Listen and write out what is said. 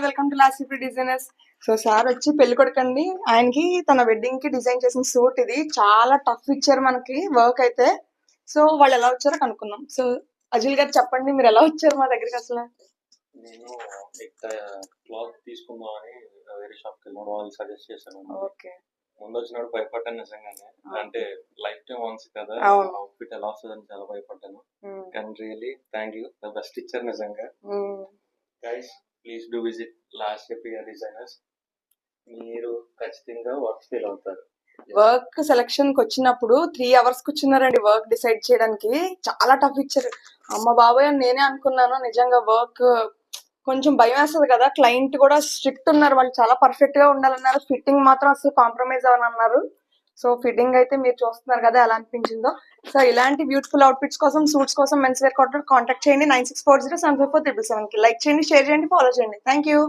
Welcome to last designers. So sir వచ్చి పెళ్లి కొడుకండి, ఆయనకి తన వెడ్డింగ్ కి డిజైన్ చేసిన సూట్ ఇది చాలా టఫ్ ఇచ్చారు మనకి వర్క్ అయితే. సో వాళ్ళు ఎలా వచ్చారో కనుక్కుందాం. సో అజిల్ గారు చెప్పండి, మీరు ఎలా వచ్చారు మా దగ్గరికి అసలు? నేను ఇక్కడ క్లాత్ తీసుకుందామని వేరే షాప్కి వెళ్ళిన వాళ్ళు సజెస్ట్ చేశాను. ఓకే, ముందు వచ్చినప్పుడు భయపడ్డాను నిజంగానే. అంటే లైఫ్ టైం వన్స్ కదా, అవుట్ఫిట్ ఎలా వస్తుందని చాలా భయపడ్డాను. కానీ really thank you, the best ఇచ్చారు నిజంగా. Guys please do visit last year designers. మీరు ఖచ్చితంగా వర్క్ ఫీల్ అవుతారు. వర్క్ సెలక్షన్ కి వచ్చినప్పుడు 3 hours కూర్చున్నారండి వర్క్ డిసైడ్ చేయడానికి. చాలా టఫ్ ఇచ్చారు. అమ్మ బాబాయ్ అని నేనే అనుకున్నాను. నిజంగా వర్క్ కొంచెం భయం వేస్తుంది కదా, క్లయింట్ కూడా స్ట్రిక్ట్ ఉన్నారు, వాళ్ళు చాలా పర్ఫెక్ట్ గా ఉండాలన్నారు. ఫిట్టింగ్ మాత్రం అసలు కాంప్రమైజ్ అవని అన్నారు. సో ఫిట్టింగ్ అయితే మీరు చూస్తున్నారు కదా ఎలా అనిపించిందో. సో ఇలాంటి బ్యూటిఫుల్ అవుట్ఫిట్స్ కోసం, సూట్స్ కోసం మెన్స్ వేర్ కాంటాక్ట్ చేయండి 9640754777 కి. లైక్ చేయండి, షేర్ చేయండి, ఫాలో చేయండి. Thank you.